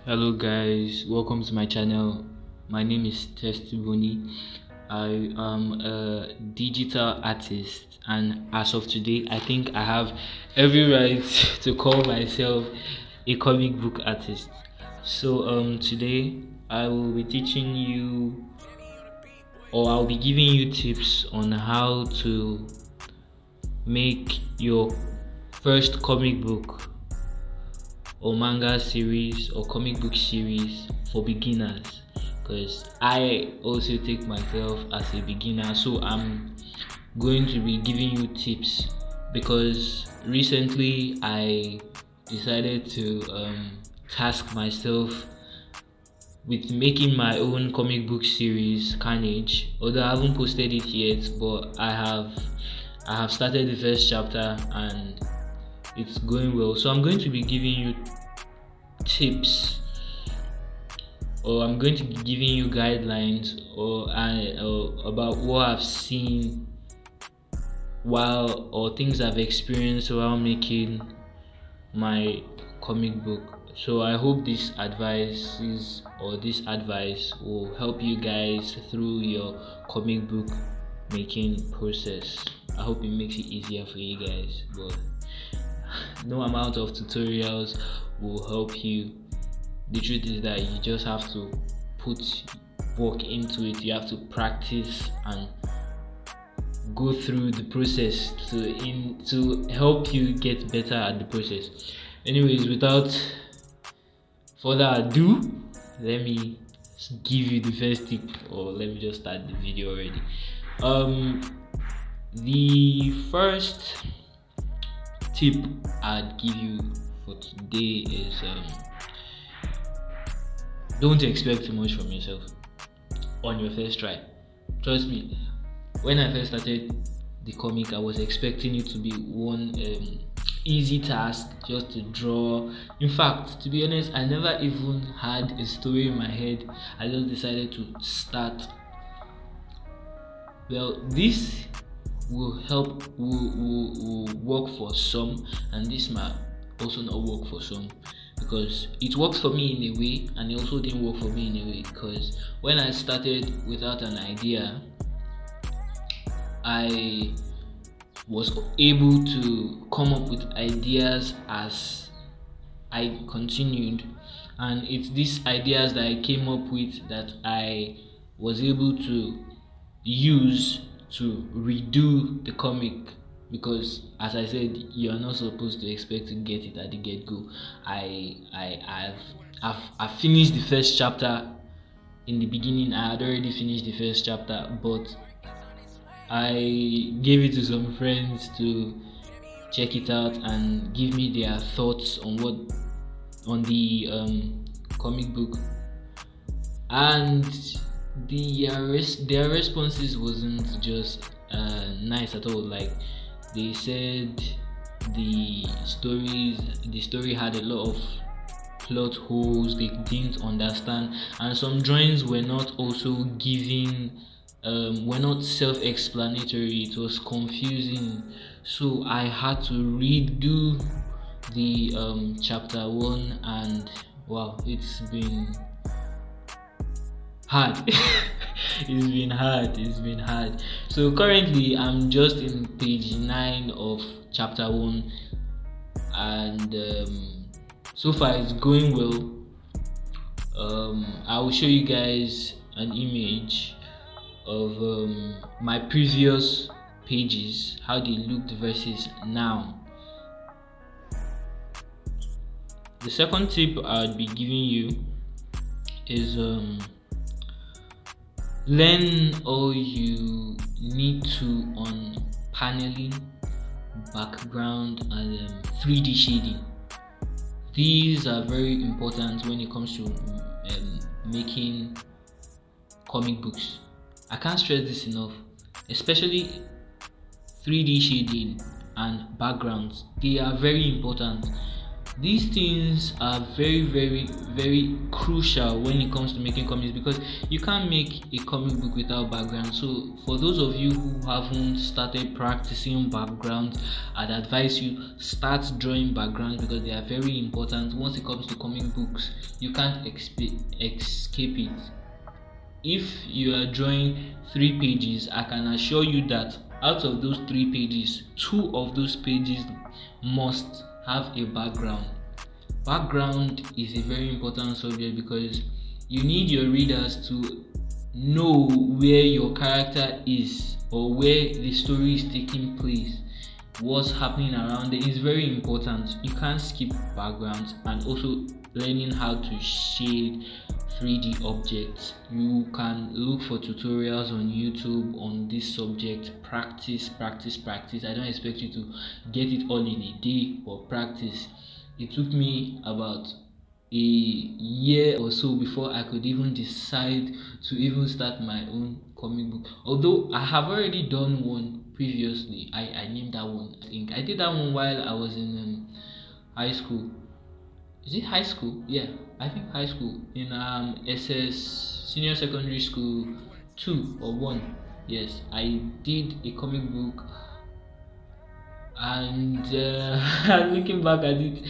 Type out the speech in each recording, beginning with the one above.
Hello guys, welcome to my channel. My name is Testimony. I am a digital artist, and as of today I think I have every right to call myself a comic book artist. So today I will be teaching you, or I'll be giving you tips on how to make your first comic book or manga series or comic book series for beginners, because I also take myself as a beginner. So I'm going to be giving you tips because recently I decided to task myself with making my own comic book series Carnage. Although I haven't posted it yet, but I have started the first chapter and it's going well. So I'm going to be giving you tips, or I'm going to be giving you guidelines or about what I've seen while, or things I've experienced while making my comic book. So I hope this advice will help you guys through your comic book making process. I hope it makes it easier for you guys, but no amount of tutorials will help you. The truth is that you just have to put work into it. You have to practice and go through the process to help you get better at the process. Anyways, without further ado, let me give you the first tip, or let me just start the video already. The first tip I'd give you for today is don't expect too much from yourself on your first try. Trust me, when I first started the comic, I was expecting it to be one easy task, just to draw. In fact, to be honest, I never even had a story in my head. I just decided to start. Well, this will work for some, and this might also not work for some, because it works for me in a way and it also didn't work for me in a way. Because when I started without an idea, I was able to come up with ideas as I continued, and it's these ideas that I came up with that I was able to use to redo the comic. Because as I said, you are not supposed to expect to get it at the get-go. I've finished the first chapter. In the beginning I had already finished the first chapter, but I gave it to some friends to check it out and give me their thoughts on the comic book, and their responses wasn't just nice at all. Like, they said the story had a lot of plot holes they didn't understand, and some drawings were not also giving were not self-explanatory. It was confusing, so I had to redo the chapter 1, and wow, it's been hard. It's been hard. So currently I'm just in page 9 of chapter 1, and so far it's going well. I will show you guys an image of my previous pages, how they looked versus now. The second tip I'd be giving you is learn all you need to on paneling, background, and 3D shading. These are very important when it comes to making comic books. I can't stress this enough, especially 3D shading and backgrounds. They are very important. These things are very, very, very crucial when it comes to making comics, because you can't make a comic book without background. So for those of you who haven't started practicing backgrounds, I'd advise you start drawing backgrounds, because they are very important. Once it comes to comic books, you can't escape it. If you are drawing 3 pages, I can assure you that out of those 3 pages, 2 of those pages must have a background. Background is a very important subject, because you need your readers to know where your character is, or where the story is taking place, what's happening around it is very important. You can't skip backgrounds. And also learning how to shade 3D objects. You can look for tutorials on YouTube on this subject. Practice, practice, practice. I don't expect you to get it all in a day, but practice. It took me about a year or so before I could even decide to even start my own comic book. Although I have already done one previously. I named that one. I think I did that one while I was in high school. Is it high school? Yeah, I think high school, in SS senior secondary school 2 or 1. Yes, I did a comic book, and looking back at it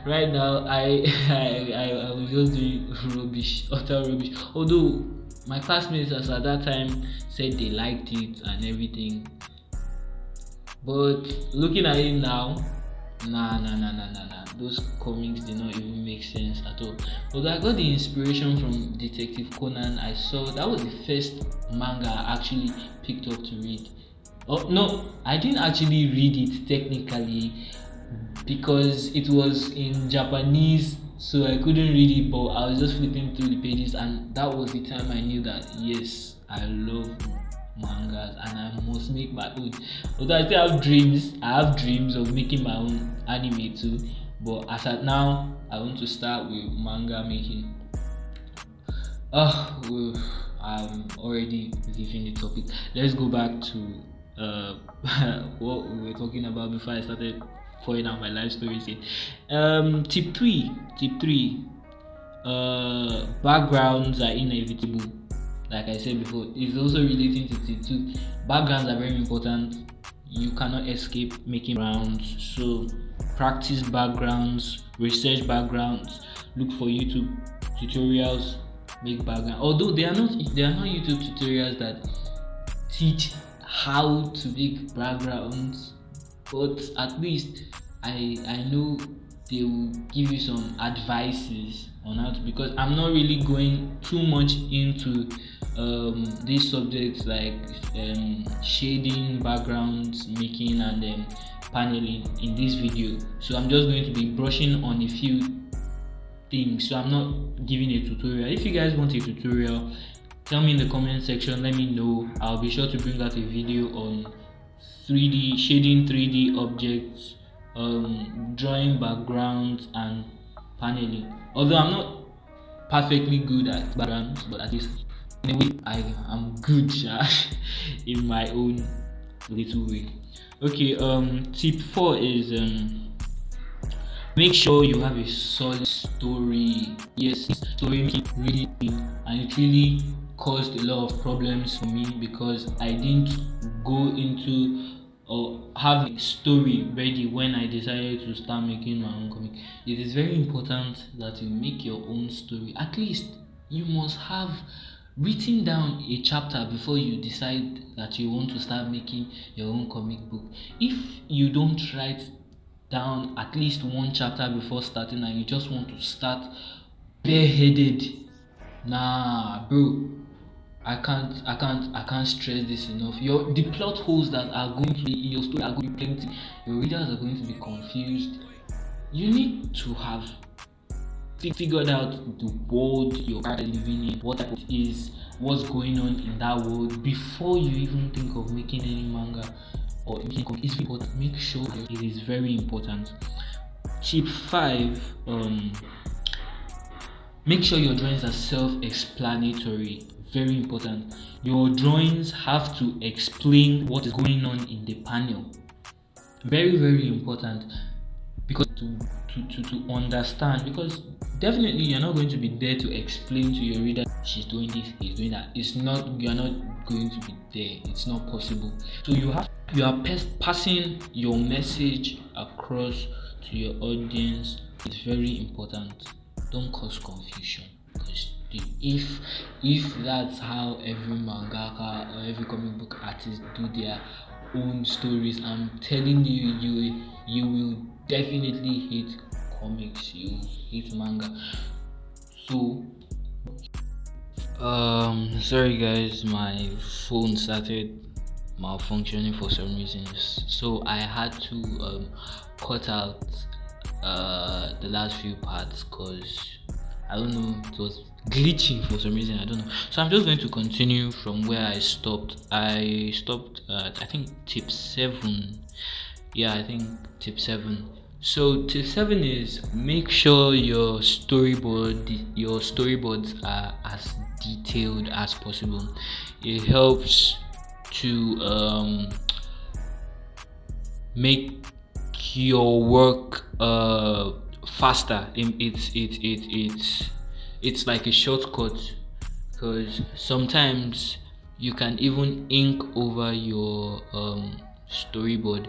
right now, I was just doing rubbish, utter rubbish. Although my classmates as at that time said they liked it and everything, but looking at it now, nah. Those comics did not even make sense at all. Although I got the inspiration from Detective Conan. I saw that was the first manga I actually picked up to read. Oh no, I didn't actually read it technically, because it was in Japanese, so I couldn't read it. But I was just flipping through the pages, and that was the time I knew that yes, I love mangas and I must make my own. Although I still have dreams, I have dreams of making my own anime too. But as at now, I want to start with manga making. Well, I'm already leaving the topic. Let's go back to what we were talking about before I started pouring out my life stories here. Tip 3. Backgrounds are inevitable. Like I said before, it's also relating to tip 2. Backgrounds are very important. You cannot escape making backgrounds. So practice backgrounds, research backgrounds, look for YouTube tutorials, make background. Although they are not YouTube tutorials that teach how to make backgrounds, but at least I know they will give you some advices on how to, because I'm not really going too much into these subjects like shading, backgrounds making, and paneling in this video. So I'm just going to be brushing on a few things, so I'm not giving a tutorial. If you guys want a tutorial, tell me in the comment section, let me know. I'll be sure to bring out a video on 3D shading, 3D objects, drawing backgrounds, and paneling. Although I'm not perfectly good at backgrounds, but at least in a way I am good in my own little way. Okay, tip 4 is make sure you have a solid story. Yes, story making really big, and it really caused a lot of problems for me, because I didn't go into or have a story ready when I decided to start making my own comic. It is very important that you make your own story. At least you must have written down a chapter before you decide that you want to start making your own comic book. If you don't write down at least one chapter before starting, and you just want to start bareheaded, nah bro, I can't stress this enough. The plot holes that are going to be in your story are going to be plenty. Your readers are going to be confused. You need to have figured out the world your character is living in, what type of it is, what's going on in that world, before you even think of making any manga or making comic. It's important. Make sure it is very important. Tip 5. Make sure your drawings are self-explanatory. Very important. Your drawings have to explain what is going on in the panel. Very, very important. because to understand, because definitely you're not going to be there to explain to your reader she's doing this, he's doing that. It's not, you're not going to be there, it's not possible. So you are passing your message across to your audience. It's very important. Don't cause confusion, because if that's how every mangaka or every comic book artist do their own stories, I'm telling you, you will definitely hate comics, you hate manga. So sorry guys, my phone started malfunctioning for some reasons, so I had to cut out the last few parts because I don't know, it was glitching for some reason, I don't know. So I'm just going to continue from where I stopped. I stopped at, I think, tip 7. Yeah, I think tip 7. So tip 7 is make sure your storyboards are as detailed as possible. It helps to make your work faster. It's like a shortcut, because sometimes you can even ink over your storyboard.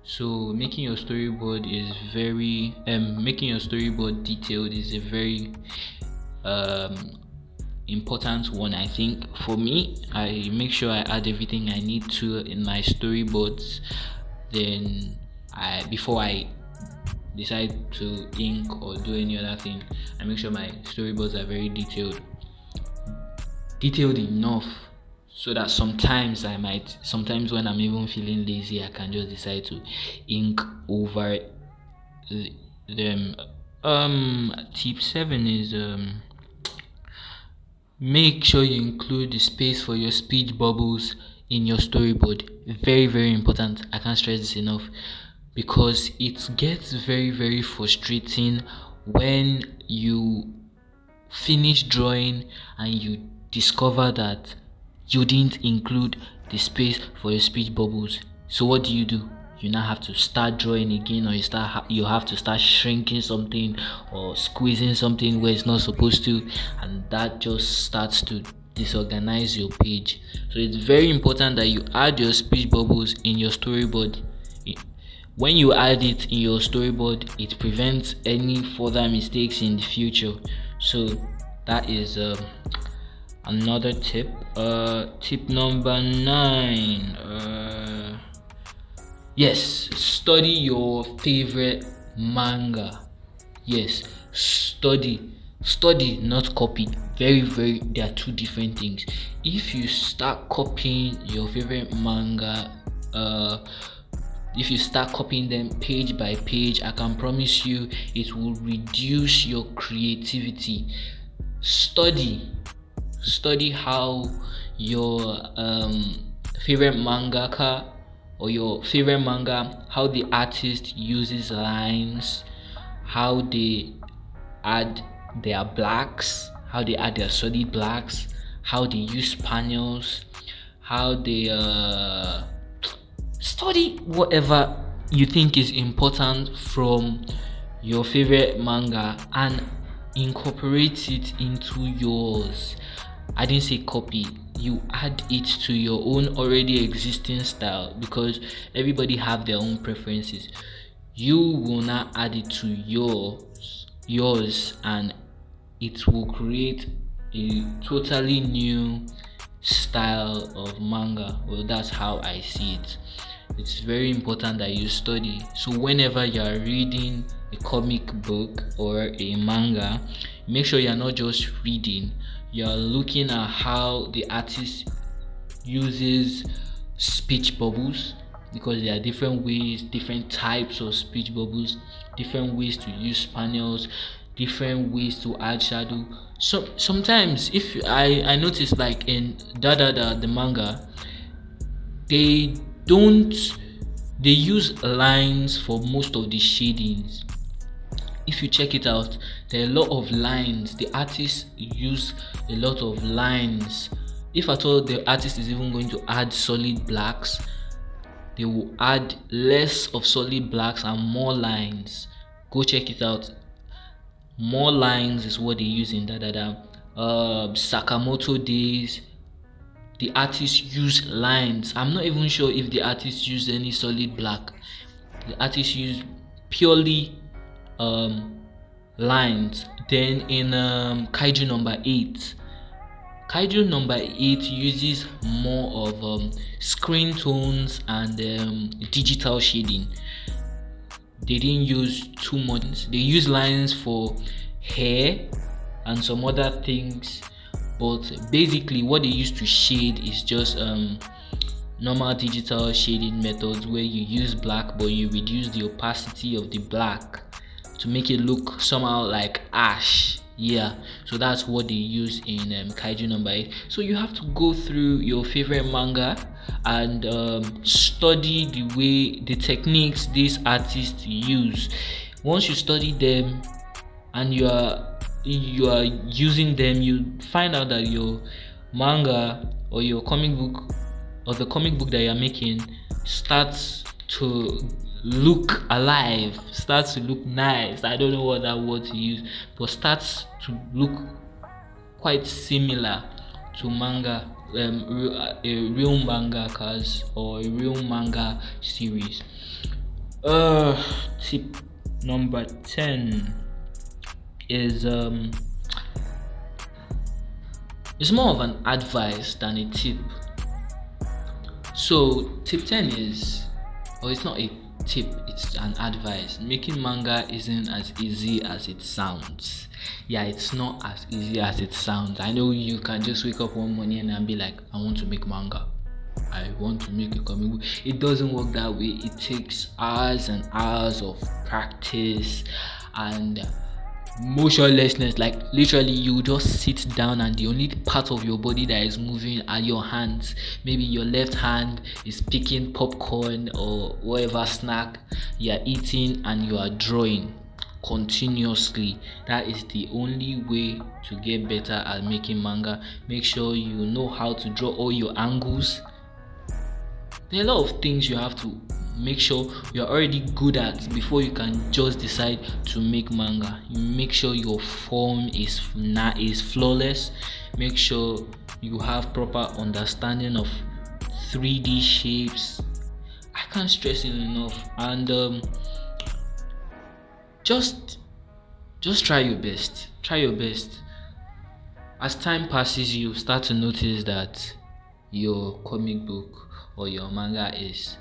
So making your storyboard detailed is a very important one. I think for me, I make sure I add everything I need to in my storyboards. Then before I decide to ink or do any other thing, I make sure my storyboards are very detailed enough, so that sometimes when I'm even feeling lazy, I can just decide to ink over them. Tip 7 is make sure you include the space for your speech bubbles in your storyboard. Very, very important. I can't stress this enough, because it gets very, very frustrating when you finish drawing and you discover that you didn't include the space for your speech bubbles. So what do? You now have to start drawing again, or you have to start shrinking something or squeezing something where it's not supposed to, and that just starts to disorganize your page. So it's very important that you add your speech bubbles in your storyboard. When you add it in your storyboard, it prevents any further mistakes in the future. So that is another tip. Tip number 9. Yes, study your favorite manga. Yes, study, not copy. Very, very, they are two different things. If you start copying your favorite manga, if you start copying them page by page, I can promise you it will reduce your creativity. Study how your favorite mangaka or your favorite manga, how the artist uses lines, how they add their blacks, how they add their solid blacks, how they use panels, how they study whatever you think is important from your favorite manga and incorporate it into yours. I didn't say copy, you add it to your own already existing style, because everybody have their own preferences. You will not add it to yours, and it will create a totally new style of manga. Well, that's how I see it. It's very important that you study. So whenever you are reading a comic book or a manga, make sure you're not just reading, you're looking at how the artist uses speech bubbles, because there are different ways, different types of speech bubbles, different ways to use panels, different ways to add shadow. So sometimes, if I notice, like in the manga, they don't they use lines for most of the shadings. If you check it out, there are a lot of lines. The artists use a lot of lines. If at all the artist is even going to add solid blacks, they will add less of solid blacks and more lines. Go check it out. More lines is what they use in Sakamoto days. The artists use lines. I'm not even sure if the artists use any solid black. The artists use purely um, lines. Then in Kaiju number 8 uses more of screen tones and digital shading. They didn't use too much. They use lines for hair and some other things, but basically what they use to shade is just normal digital shading methods where you use black but you reduce the opacity of the black to make it look somehow like ash. Yeah, so that's what they use in Kaiju number 8. So you have to go through your favorite manga and study the techniques these artists use. Once you study them and you are using them, you find out that your manga or your comic book or the comic book that you're making starts to look alive, starts to look nice. I don't know what that word to use, but starts to look quite similar to manga, a real mangakas or a real manga series. Tip number 10 is it's more of an advice than a tip. So tip 10 is, or it's not a tip, it's an advice. Making manga isn't as easy as it sounds. Yeah, it's not as easy as it sounds. I know you can just wake up one morning and be like, I want to make manga, I want to make a comic book. It doesn't work that way. It takes hours and hours of practice and motionlessness. Like literally you just sit down and the only part of your body that is moving are your hands. Maybe your left hand is picking popcorn or whatever snack you're eating and you are drawing continuously. That is the only way to get better at making manga. Make sure you know how to draw all your angles. There are a lot of things you have to make sure you're already good at before you can just decide to make manga. You make sure your form is flawless. Make sure you have proper understanding of 3D shapes. I can't stress it enough. And just try your best. Try your best. As time passes, you start to notice that your comic book or your manga is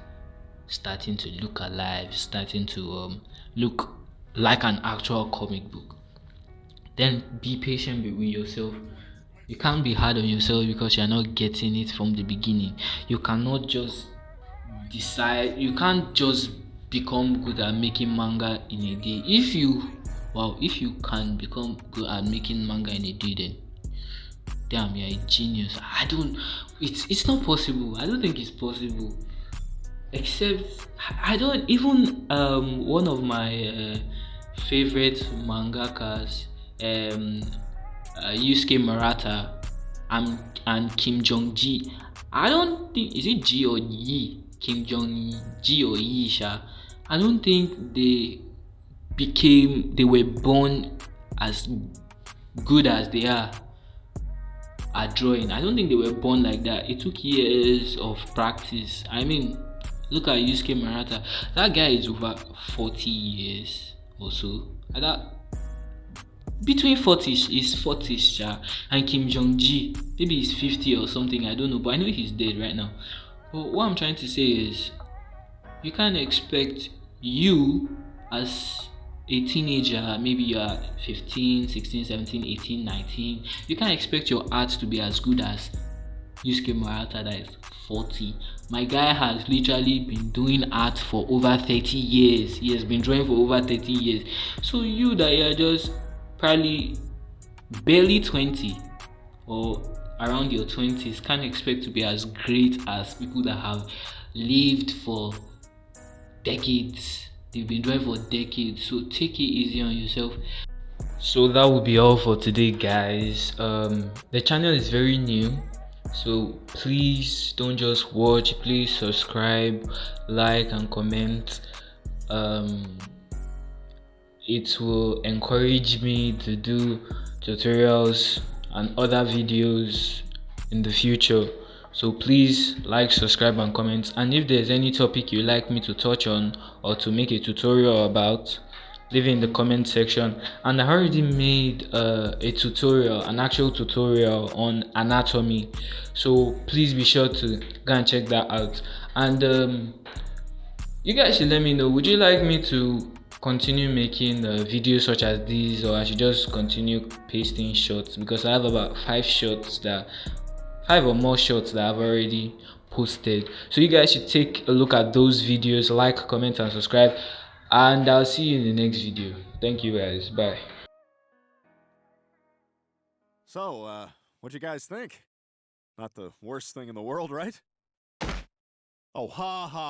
starting to look alive, starting to look like an actual comic book. Then be patient with yourself. You can't be hard on yourself because you're not getting it from the beginning. You cannot just decide, you can't just become good at making manga in a day. If you can become good at making manga in a day, then damn, you're a genius. It's not possible. I don't think it's possible. Except I don't even one of my favorite mangakas, Yusuke Murata and Kim Jong Ji. I don't think, is it G or Yi? Kim Jong Ji or Yi Sha. I don't think they were born as good as they are at drawing. I don't think they were born like that. It took years of practice. I mean, look at Yusuke Murata. That guy is over 40 years or so. Between 40s, is 40s, yeah. And Kim Jong Ji, maybe he's 50 or something. I don't know, but I know he's dead right now. But what I'm trying to say is, you can't expect you as a teenager, maybe you are 15, 16, 17, 18, 19. You can't expect your art to be as good as Yusuke Murata that is 40. My guy has literally been doing art for over 30 years. He has been drawing for over 30 years. So you that you are just probably barely 20 or around your 20s can't expect to be as great as people that have lived for decades. They've been drawing for decades. So take it easy on yourself. So that will be all for today, guys. The channel is very new, so please don't just watch, please subscribe, like and comment. it will encourage me to do tutorials and other videos in the future. So please like, subscribe, and comment. And if there's any topic you'd like me to touch on or to make a tutorial about, leave it in the comment section. And I already made a tutorial, an actual tutorial on anatomy, so please be sure to go and check that out. And you guys should let me know, would you like me to continue making videos such as these, or I should just continue pasting shorts? Because I have about five or more shorts that I've already posted. So you guys should take a look at those videos, like, comment, and subscribe. And I'll see you in the next video. Thank you guys. Bye. So, what'd you guys think? Not the worst thing in the world, right? Oh, ha ha.